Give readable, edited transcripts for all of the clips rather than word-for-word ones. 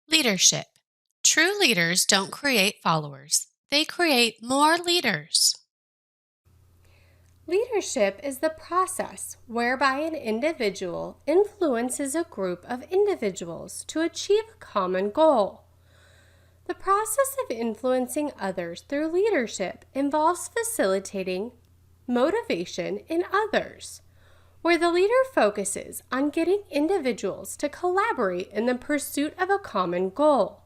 Leadership. True leaders don't create followers, they create more leaders. Leadership is the process whereby an individual influences a group of individuals to achieve a common goal. The process of influencing others through leadership involves facilitating motivation in others, where the leader focuses on getting individuals to collaborate in the pursuit of a common goal.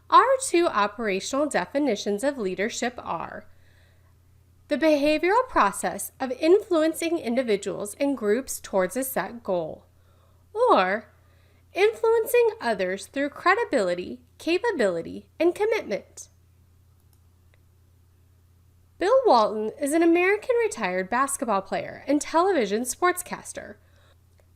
Our two operational definitions of leadership are the behavioral process of influencing individuals and groups towards a set goal, or influencing others through credibility, capability, and commitment. Bill Walton is an American retired basketball player and television sportscaster.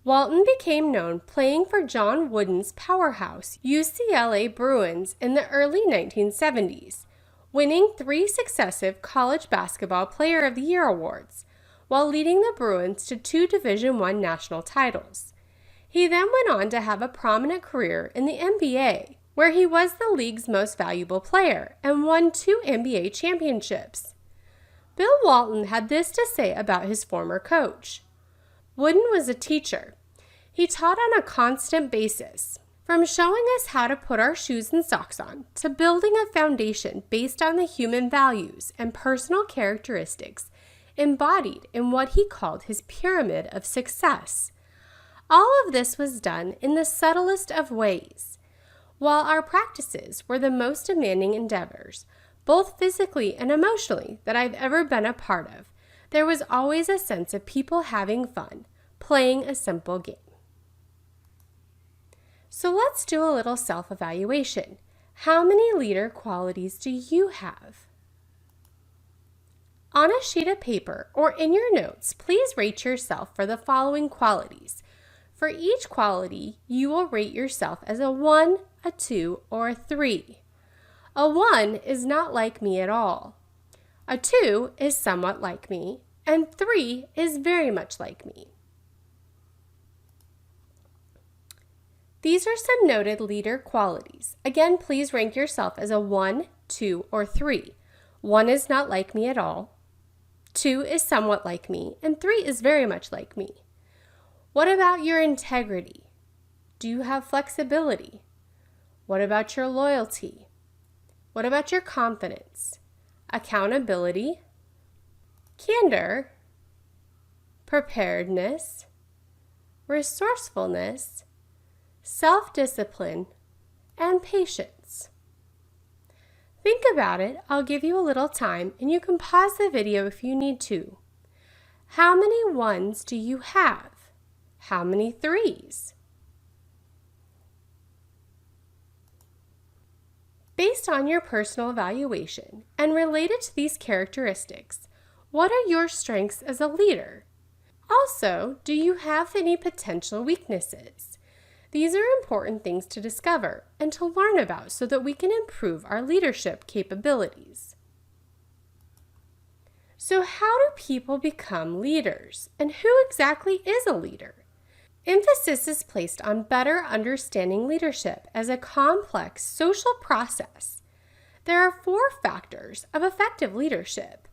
Walton became known playing for John Wooden's powerhouse UCLA Bruins in the early 1970s, winning 3 successive College Basketball Player of the Year awards, while leading the Bruins to 2 Division I national titles. He then went on to have a prominent career in the NBA, where he was the league's most valuable player and won 2 NBA championships. Bill Walton had this to say about his former coach. Wooden was a teacher. He taught on a constant basis, from showing us how to put our shoes and socks on to building a foundation based on the human values and personal characteristics embodied in what he called his pyramid of success. All of this was done in the subtlest of ways. While our practices were the most demanding endeavors, both physically and emotionally, that I've ever been a part of, there was always a sense of people having fun, playing a simple game. So let's do a little self-evaluation. How many leader qualities do you have? On a sheet of paper or in your notes, please rate yourself for the following qualities. For each quality, you will rate yourself as a 1, a 2, or a 3. A 1 is not like me at all. A 2 is somewhat like me, and 3 is very much like me. These are some noted leader qualities. Again, please rank yourself as a 1, 2, or 3. 1 is not like me at all. 2 is somewhat like me, and 3 is very much like me. What about your integrity? Do you have flexibility? What about your loyalty? What about your confidence, accountability, candor, preparedness, resourcefulness, self-discipline, and patience? Think about it. I'll give you a little time and you can pause the video if you need to. How many 1s do you have? How many 3s? Based on your personal evaluation and related to these characteristics, what are your strengths as a leader? Also, do you have any potential weaknesses? These are important things to discover and to learn about so that we can improve our leadership capabilities. So how do people become leaders? And who exactly is a leader? Emphasis is placed on better understanding leadership as a complex social process. There are 4 factors of effective leadership: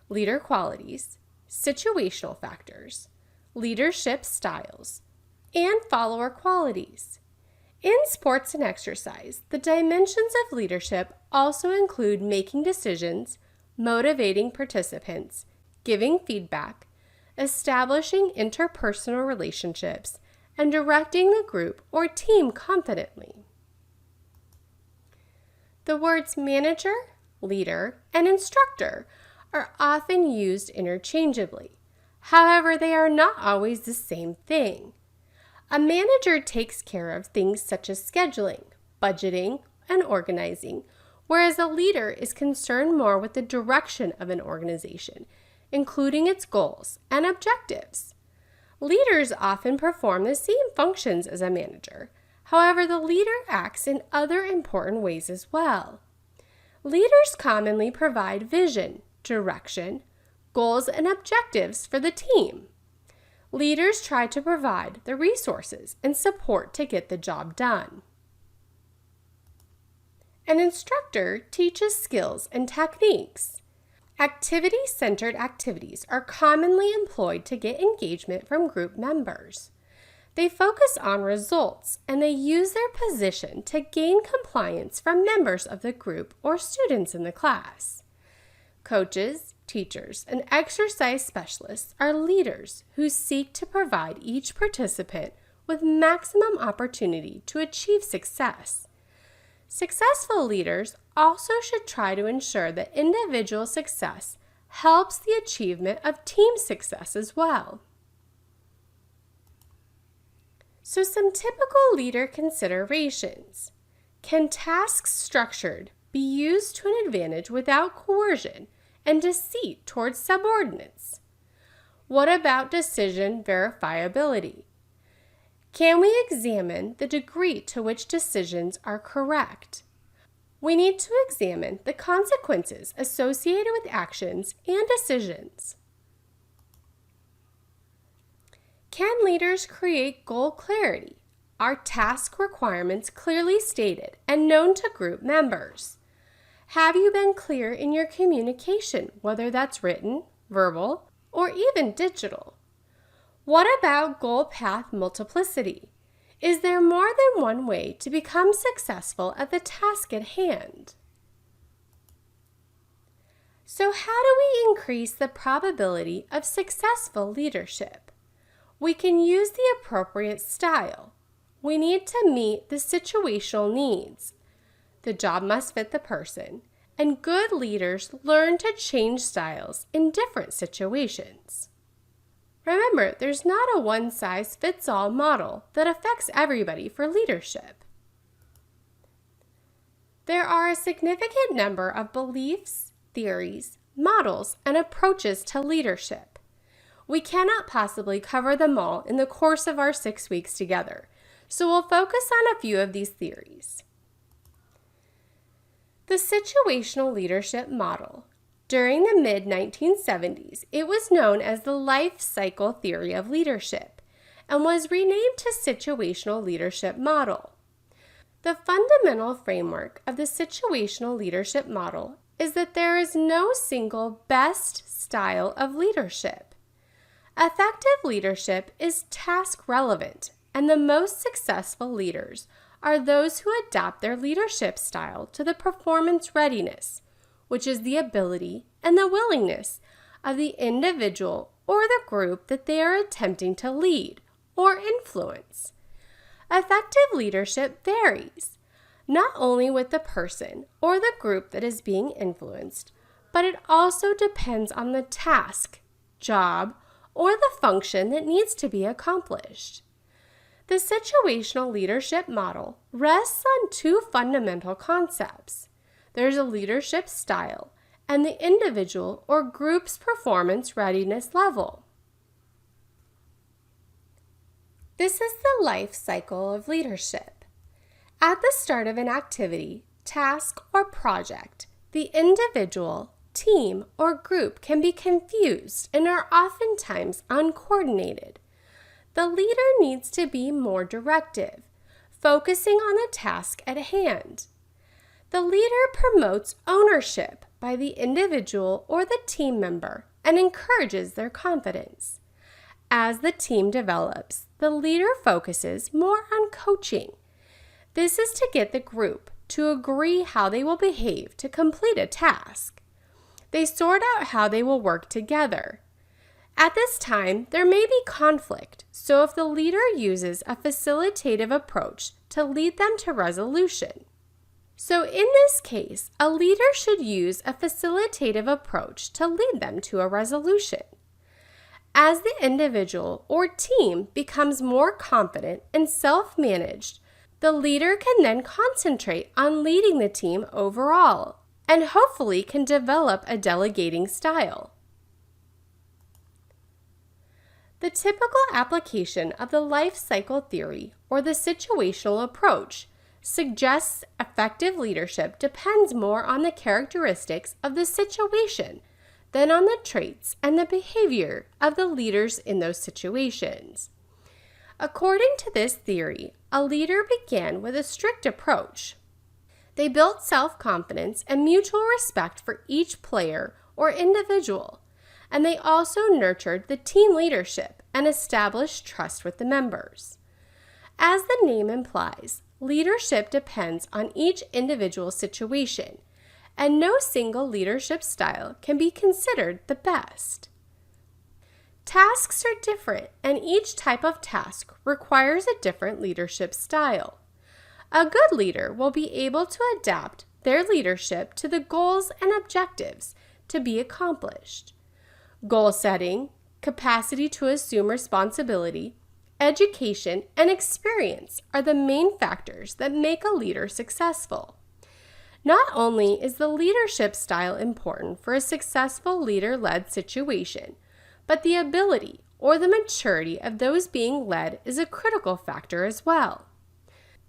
leader qualities, situational factors, leadership styles, and follower qualities. In sports and exercise, the dimensions of leadership also include making decisions, motivating participants, giving feedback, establishing interpersonal relationships, and directing the group or team confidently. The words manager, leader, and instructor are often used interchangeably. However, they are not always the same thing. A manager takes care of things such as scheduling, budgeting, and organizing, whereas a leader is concerned more with the direction of an organization, including its goals and objectives. Leaders often perform the same functions as a manager. However, the leader acts in other important ways as well. Leaders commonly provide vision, direction, goals, and objectives for the team. Leaders try to provide the resources and support to get the job done. An instructor teaches skills and techniques. Activity-centered activities are commonly employed to get engagement from group members. They focus on results and they use their position to gain compliance from members of the group or students in the class. Coaches, teachers, and exercise specialists are leaders who seek to provide each participant with maximum opportunity to achieve success. Successful leaders also should try to ensure that individual success helps the achievement of team success as well. So some typical leader considerations. Can tasks structured be used to an advantage without coercion and deceit towards subordinates? What about decision verifiability? Can we examine the degree to which decisions are correct? We need to examine the consequences associated with actions and decisions. Can leaders create goal clarity? Are task requirements clearly stated and known to group members? Have you been clear in your communication, whether that's written, verbal, or even digital? What about goal path multiplicity? Is there more than one way to become successful at the task at hand? So how do we increase the probability of successful leadership? We can use the appropriate style. We need to meet the situational needs. The job must fit the person, and good leaders learn to change styles in different situations. Remember, there's not a one-size-fits-all model that affects everybody for leadership. There are a significant number of beliefs, theories, models, and approaches to leadership. We cannot possibly cover them all in the course of our 6 weeks together, so we'll focus on a few of these theories. The situational leadership model. During the mid-1970s, it was known as the life cycle theory of leadership and was renamed to situational leadership model. The fundamental framework of the situational leadership model is that there is no single best style of leadership. Effective leadership is task relevant, and the most successful leaders are those who adapt their leadership style to the performance readiness, which is the ability and the willingness of the individual or the group that they are attempting to lead or influence. Effective leadership varies, not only with the person or the group that is being influenced, but it also depends on the task, job, or the function that needs to be accomplished. The situational leadership model rests on two fundamental concepts. There's a leadership style and the individual or group's performance readiness level. This is the life cycle of leadership. At the start of an activity, task, or project, the individual, team, or group can be confused and are oftentimes uncoordinated. The leader needs to be more directive, focusing on the task at hand. The leader promotes ownership by the individual or the team member and encourages their confidence. As the team develops, the leader focuses more on coaching. This is to get the group to agree how they will behave to complete a task. They sort out how they will work together. At this time, there may be conflict, so if the leader uses a facilitative approach to lead them to resolution. So in this case, a leader should use a facilitative approach to lead them to a resolution. As the individual or team becomes more confident and self-managed, the leader can then concentrate on leading the team overall and hopefully can develop a delegating style. The typical application of the life cycle theory or the situational approach suggests effective leadership depends more on the characteristics of the situation than on the traits and the behavior of the leaders in those situations. According to this theory, a leader began with a strict approach. They built self-confidence and mutual respect for each player or individual, and they also nurtured the team leadership and established trust with the members. As the name implies, leadership depends on each individual situation, and no single leadership style can be considered the best. Tasks are different, and each type of task requires a different leadership style. A good leader will be able to adapt their leadership to the goals and objectives to be accomplished. Goal setting, capacity to assume responsibility, education, and experience are the main factors that make a leader successful. Not only is the leadership style important for a successful leader-led situation, but the ability or the maturity of those being led is a critical factor as well.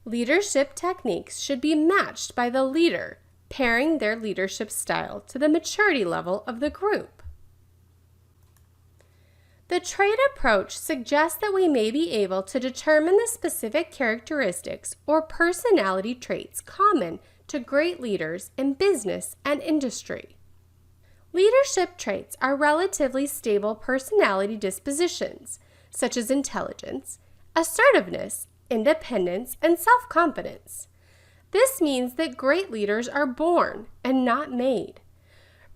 Leadership techniques should be matched by the leader, pairing their leadership style to the maturity level of the group. The trait approach suggests that we may be able to determine the specific characteristics or personality traits common to great leaders in business and industry. Leadership traits are relatively stable personality dispositions, such as intelligence, assertiveness, independence, and self-confidence. This means that great leaders are born and not made.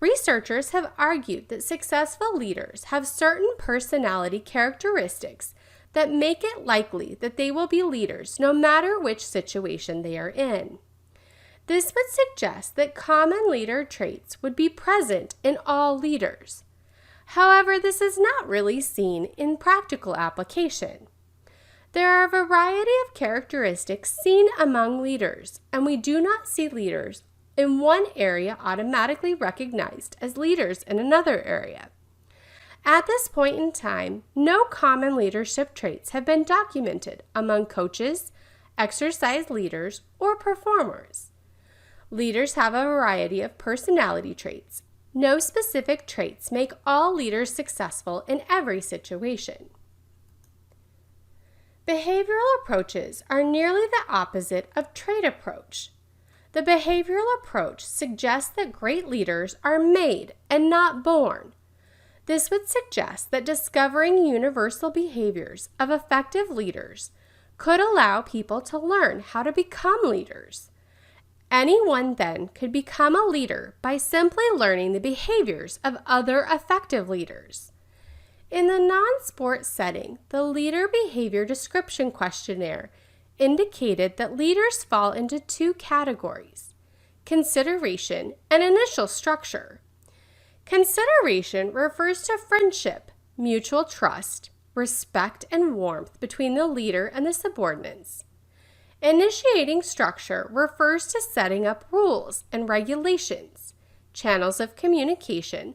Researchers have argued that successful leaders have certain personality characteristics that make it likely that they will be leaders no matter which situation they are in. This would suggest that common leader traits would be present in all leaders. However, this is not really seen in practical application. There are a variety of characteristics seen among leaders, and we do not see leaders in one area automatically recognized as leaders in another area. At this point in time, no common leadership traits have been documented among coaches, exercise leaders, or performers. Leaders have a variety of personality traits. No specific traits make all leaders successful in every situation. Behavioral approaches are nearly the opposite of trait approach. The behavioral approach suggests that great leaders are made and not born. This would suggest that discovering universal behaviors of effective leaders could allow people to learn how to become leaders. Anyone then could become a leader by simply learning the behaviors of other effective leaders. In the non-sport setting, the Leader Behavior Description Questionnaire indicated that leaders fall into two categories: consideration and initial structure. Consideration refers to friendship, mutual trust, respect, and warmth between the leader and the subordinates. Initiating structure refers to setting up rules and regulations, channels of communication,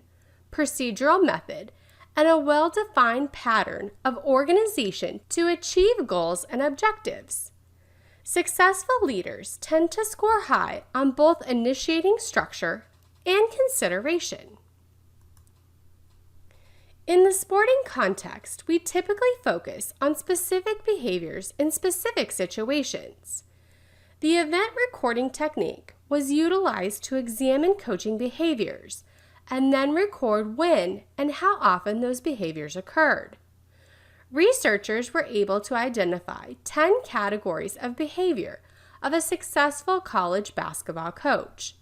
procedural method, and a well-defined pattern of organization to achieve goals and objectives. Successful leaders tend to score high on both initiating structure and consideration. In the sporting context, we typically focus on specific behaviors in specific situations. The event recording technique was utilized to examine coaching behaviors and then record when and how often those behaviors occurred. Researchers were able to identify 10 categories of behavior of a successful college basketball coach.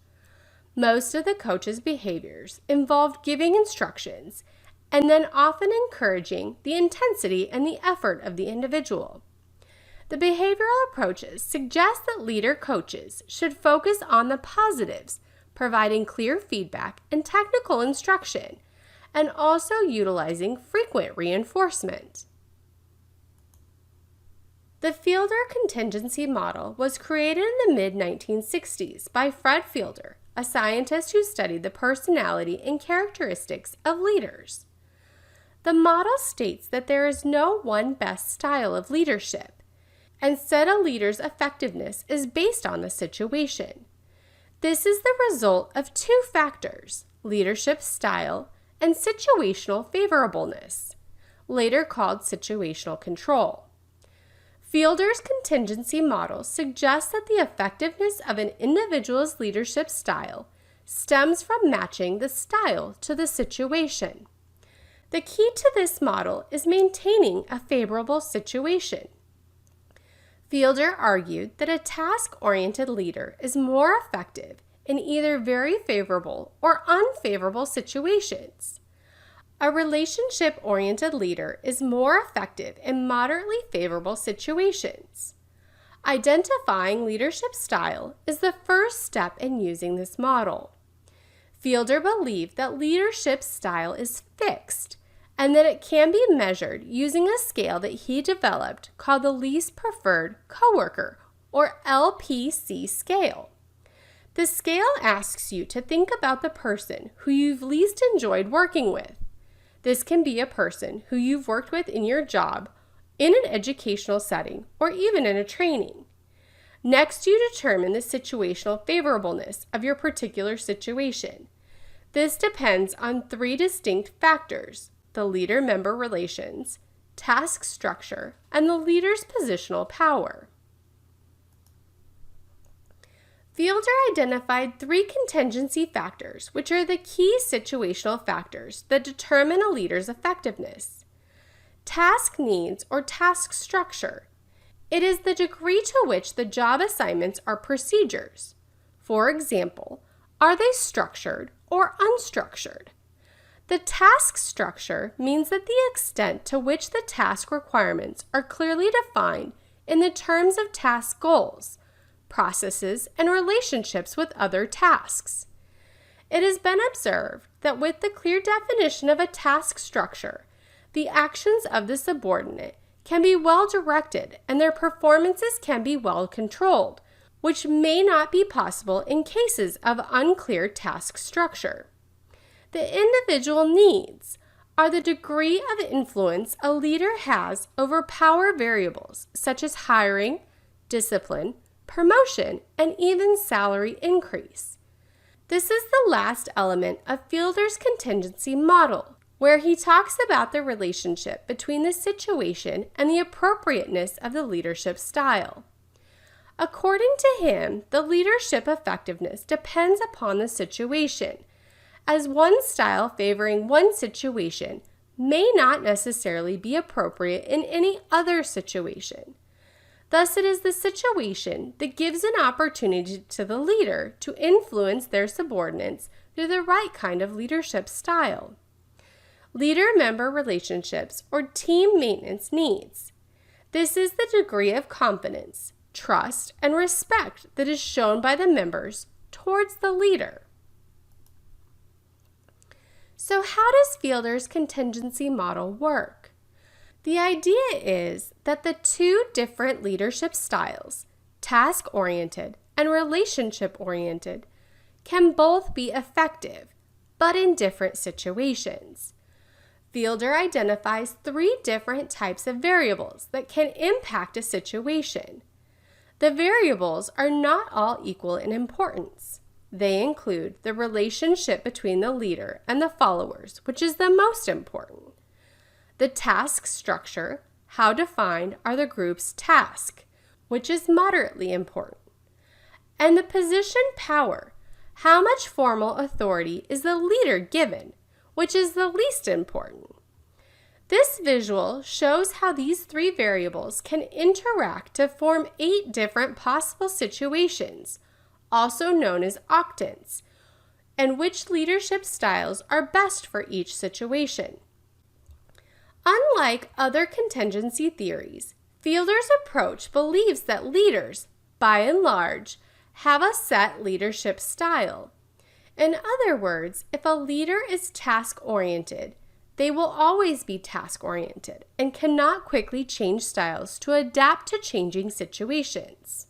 Most of the coach's behaviors involved giving instructions and then often encouraging the intensity and the effort of the individual. The behavioral approaches suggest that leader coaches should focus on the positives, providing clear feedback and technical instruction, and also utilizing frequent reinforcement. The Fielder contingency model was created in the mid-1960s by Fred Fielder, a scientist who studied the personality and characteristics of leaders. The model states that there is no one best style of leadership. Instead, a leader's effectiveness is based on the situation. This is the result of two factors: leadership style and situational favorableness, later called situational control. Fielder's contingency model suggests that the effectiveness of an individual's leadership style stems from matching the style to the situation. The key to this model is maintaining a favorable situation. Fielder argued that a task-oriented leader is more effective in either very favorable or unfavorable situations. A relationship-oriented leader is more effective in moderately favorable situations. Identifying leadership style is the first step in using this model. Fielder believed that leadership style is fixed and that it can be measured using a scale that he developed called the Least Preferred Coworker, or LPC scale. The scale asks you to think about the person who you've least enjoyed working with. This can be a person who you've worked with in your job, in an educational setting, or even in a training. Next, you determine the situational favorableness of your particular situation. This depends on three distinct factors: the leader-member relations, task structure, and the leader's positional power. Fielder identified three contingency factors, which are the key situational factors that determine a leader's effectiveness. Task needs or task structure. It is the degree to which the job assignments are procedures. For example, are they structured or unstructured? The task structure means that the extent to which the task requirements are clearly defined in the terms of task goals, processes, and relationships with other tasks. It has been observed that with the clear definition of a task structure, the actions of the subordinate can be well directed and their performances can be well controlled, which may not be possible in cases of unclear task structure. The individual needs are the degree of influence a leader has over power variables such as hiring, discipline, promotion, and even salary increase. This is the last element of Fielder's contingency model, where he talks about the relationship between the situation and the appropriateness of the leadership style. According to him, the leadership effectiveness depends upon the situation, as one style favoring one situation may not necessarily be appropriate in any other situation. Thus, it is the situation that gives an opportunity to the leader to influence their subordinates through the right kind of leadership style. Leader-member relationships or team maintenance needs. This is the degree of confidence, trust, and respect that is shown by the members towards the leader. So how does Fielder's contingency model work? The idea is that the two different leadership styles, task-oriented and relationship-oriented, can both be effective, but in different situations. Fielder identifies three different types of variables that can impact a situation. The variables are not all equal in importance. They include the relationship between the leader and the followers, which is the most important. The task structure, how defined are the group's tasks, which is moderately important. And the position power, how much formal authority is the leader given, which is the least important. This visual shows how these three variables can interact to form 8 different possible situations, also known as octants, and which leadership styles are best for each situation. Unlike other contingency theories, Fielder's approach believes that leaders, by and large, have a set leadership style. In other words, if a leader is task-oriented, they will always be task-oriented and cannot quickly change styles to adapt to changing situations.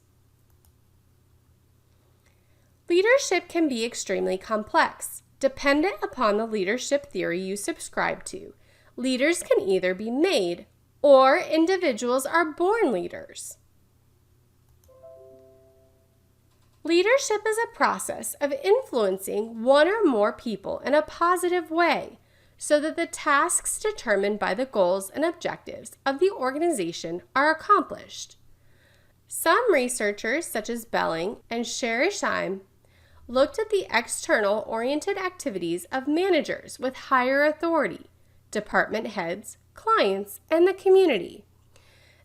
Leadership can be extremely complex, dependent upon the leadership theory you subscribe to. Leaders can either be made, or individuals are born leaders. Leadership is a process of influencing one or more people in a positive way so that the tasks determined by the goals and objectives of the organization are accomplished. Some researchers, such as Belling and Sherisheim, looked at the external-oriented activities of managers with higher authority, department heads, clients, and the community.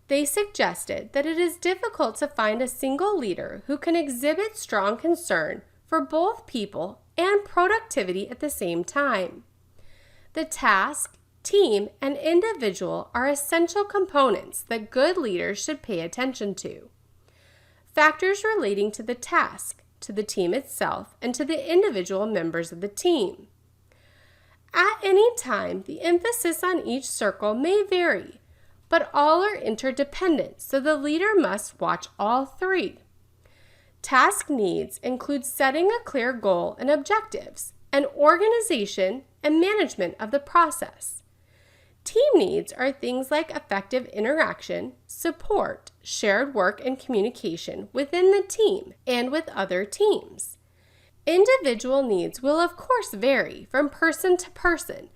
They suggested that it is difficult to find a single leader who can exhibit strong concern for both people and productivity at the same time. The task, team, and individual are essential components that good leaders should pay attention to. Factors relating to the task, to the team itself, and to the individual members of the team. At any time, the emphasis on each circle may vary, but all are interdependent, so the leader must watch all three. Task needs include setting a clear goal and objectives, and organization and management of the process. Team needs are things like effective interaction, support, shared work and communication within the team and with other teams. Individual needs will of course vary from person to person,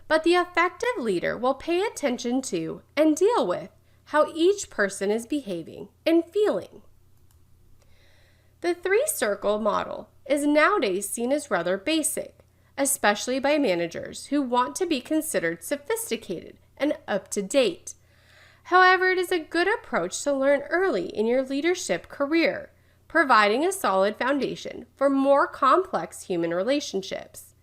but the effective leader will pay attention to and deal with how each person is behaving and feeling. The three-circle model is nowadays seen as rather basic, especially by managers who want to be considered sophisticated and up-to-date. However, it is a good approach to learn early in your leadership career, providing a solid foundation for more complex human relationships.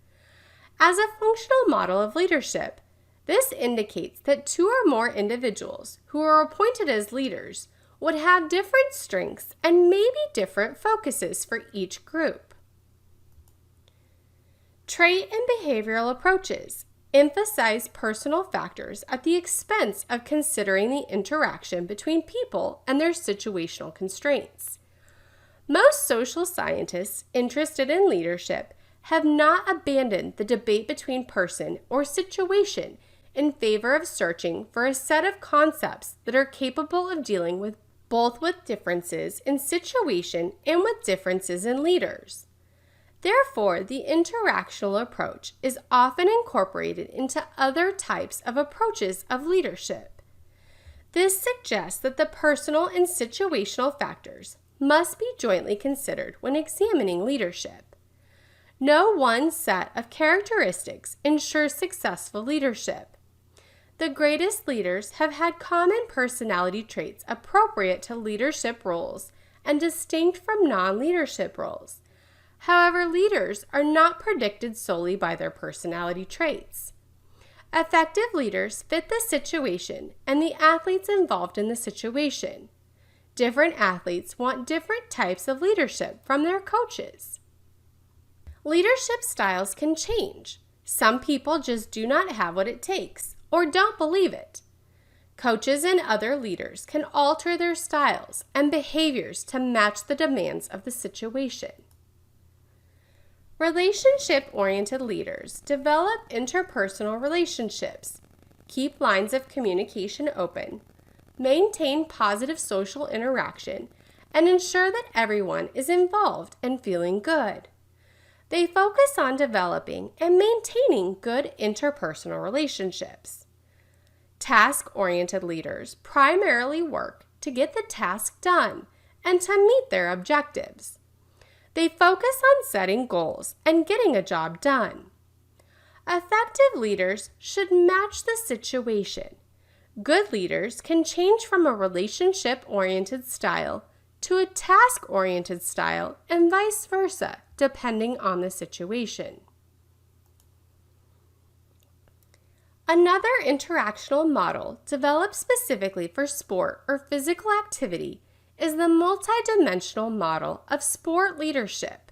As a functional model of leadership, this indicates that two or more individuals who are appointed as leaders would have different strengths and maybe different focuses for each group. Trait and behavioral approaches emphasize personal factors at the expense of considering the interaction between people and their situational constraints. Most social scientists interested in leadership have not abandoned the debate between person or situation in favor of searching for a set of concepts that are capable of dealing with both with differences in situation and with differences in leaders. Therefore, the interactional approach is often incorporated into other types of approaches of leadership. This suggests that the personal and situational factors must be jointly considered when examining leadership. No one set of characteristics ensures successful leadership. The greatest leaders have had common personality traits appropriate to leadership roles and distinct from non-leadership roles. However, leaders are not predicted solely by their personality traits. Effective leaders fit the situation and the athletes involved in the situation. Different athletes want different types of leadership from their coaches. Leadership styles can change. Some people just do not have what it takes or don't believe it. Coaches and other leaders can alter their styles and behaviors to match the demands of the situation. Relationship-oriented leaders develop interpersonal relationships, keep lines of communication open, maintain positive social interaction, and ensure that everyone is involved and feeling good. They focus on developing and maintaining good interpersonal relationships. Task-oriented leaders primarily work to get the task done and to meet their objectives. They focus on setting goals and getting a job done. Effective leaders should match the situation. Good leaders can change from a relationship-oriented style to a task-oriented style and vice versa, depending on the situation. Another interactional model developed specifically for sport or physical activity is the multidimensional model of sport leadership.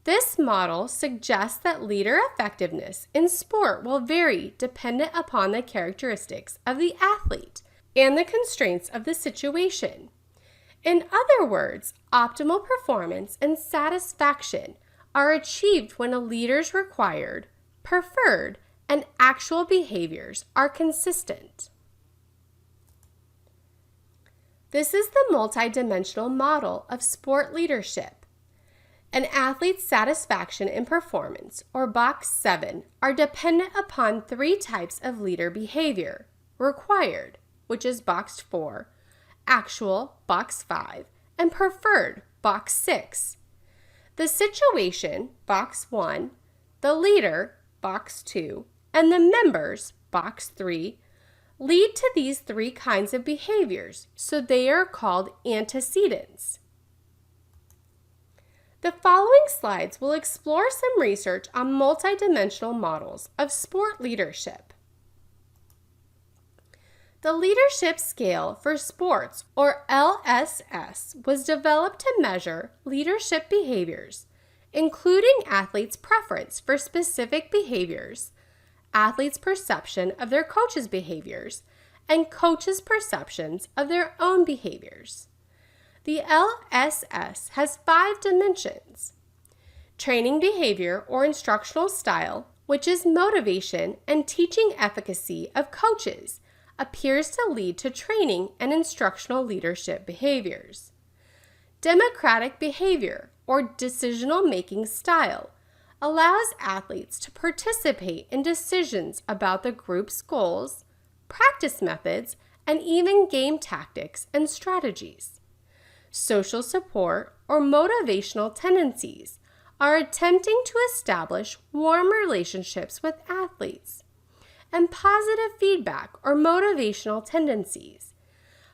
This model suggests that leader effectiveness in sport will vary dependent upon the characteristics of the athlete and the constraints of the situation. In other words, optimal performance and satisfaction are achieved when a leader's required, preferred, and actual behaviors are consistent. This is the multidimensional model of sport leadership. An athlete's satisfaction and performance, or Box 7, are dependent upon three types of leader behavior: required, which is Box 4, actual, Box 5, and preferred, Box 6. The situation, Box 1, the leader, Box 2, and the members, Box 3, lead to these three kinds of behaviors, so they are called antecedents. The following slides will explore some research on multidimensional models of sport leadership. The Leadership Scale for Sports, or LSS, was developed to measure leadership behaviors, including athletes' preference for specific behaviors, athletes' perception of their coaches' behaviors, and coaches' perceptions of their own behaviors. The LSS has 5 dimensions: training behavior or instructional style, which is motivation and teaching efficacy of coaches, appears to lead to training and instructional leadership behaviors. Democratic behavior or decisional-making style allows athletes to participate in decisions about the group's goals, practice methods, and even game tactics and strategies. Social support or motivational tendencies are attempting to establish warm relationships with athletes. And positive feedback or motivational tendencies.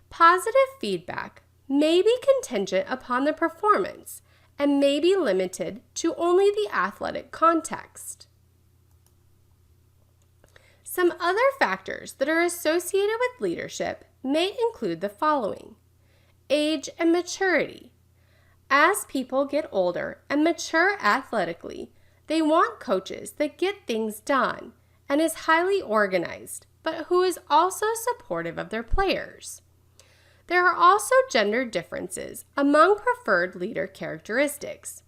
Positive feedback may be contingent upon the performance and may be limited to only the athletic context. Some other factors that are associated with leadership may include the following: age and maturity. As people get older and mature athletically, they want coaches that get things done and is highly organized, but who is also supportive of their players. There are also gender differences among preferred leader characteristics.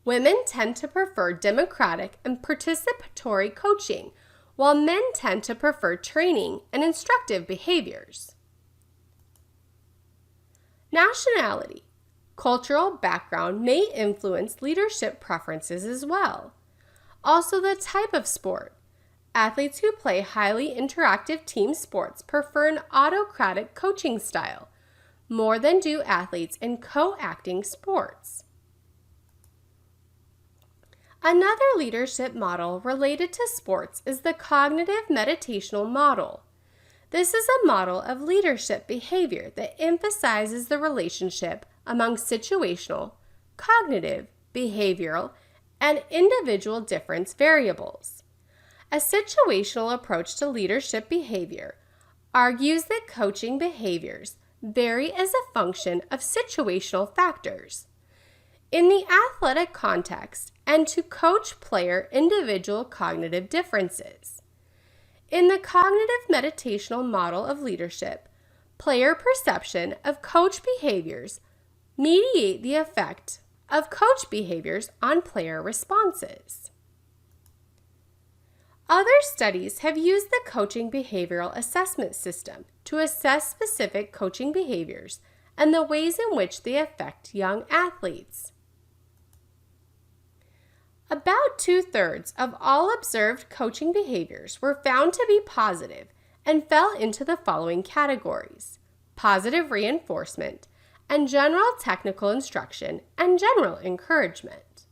Women tend to prefer democratic and participatory coaching, while men tend to prefer training and instructive behaviors. Nationality. Cultural background may influence leadership preferences as well. Also, the type of sport. Athletes who play highly interactive team sports prefer an autocratic coaching style, more than do athletes in co-acting sports. Another leadership model related to sports is the cognitive meditational model. This is a model of leadership behavior that emphasizes the relationship among situational, cognitive, behavioral, and individual difference variables. A situational approach to leadership behavior argues that coaching behaviors vary as a function of situational factors in the athletic context and to coach player individual cognitive differences. In the cognitive meditational model of leadership, player perception of coach behaviors mediate the effect of coach behaviors on player responses. Other studies have used the coaching behavioral assessment system to assess specific coaching behaviors and the ways in which they affect young athletes. About 2/3 of all observed coaching behaviors were found to be positive and fell into the following categories: positive reinforcement, and general technical instruction and general encouragement.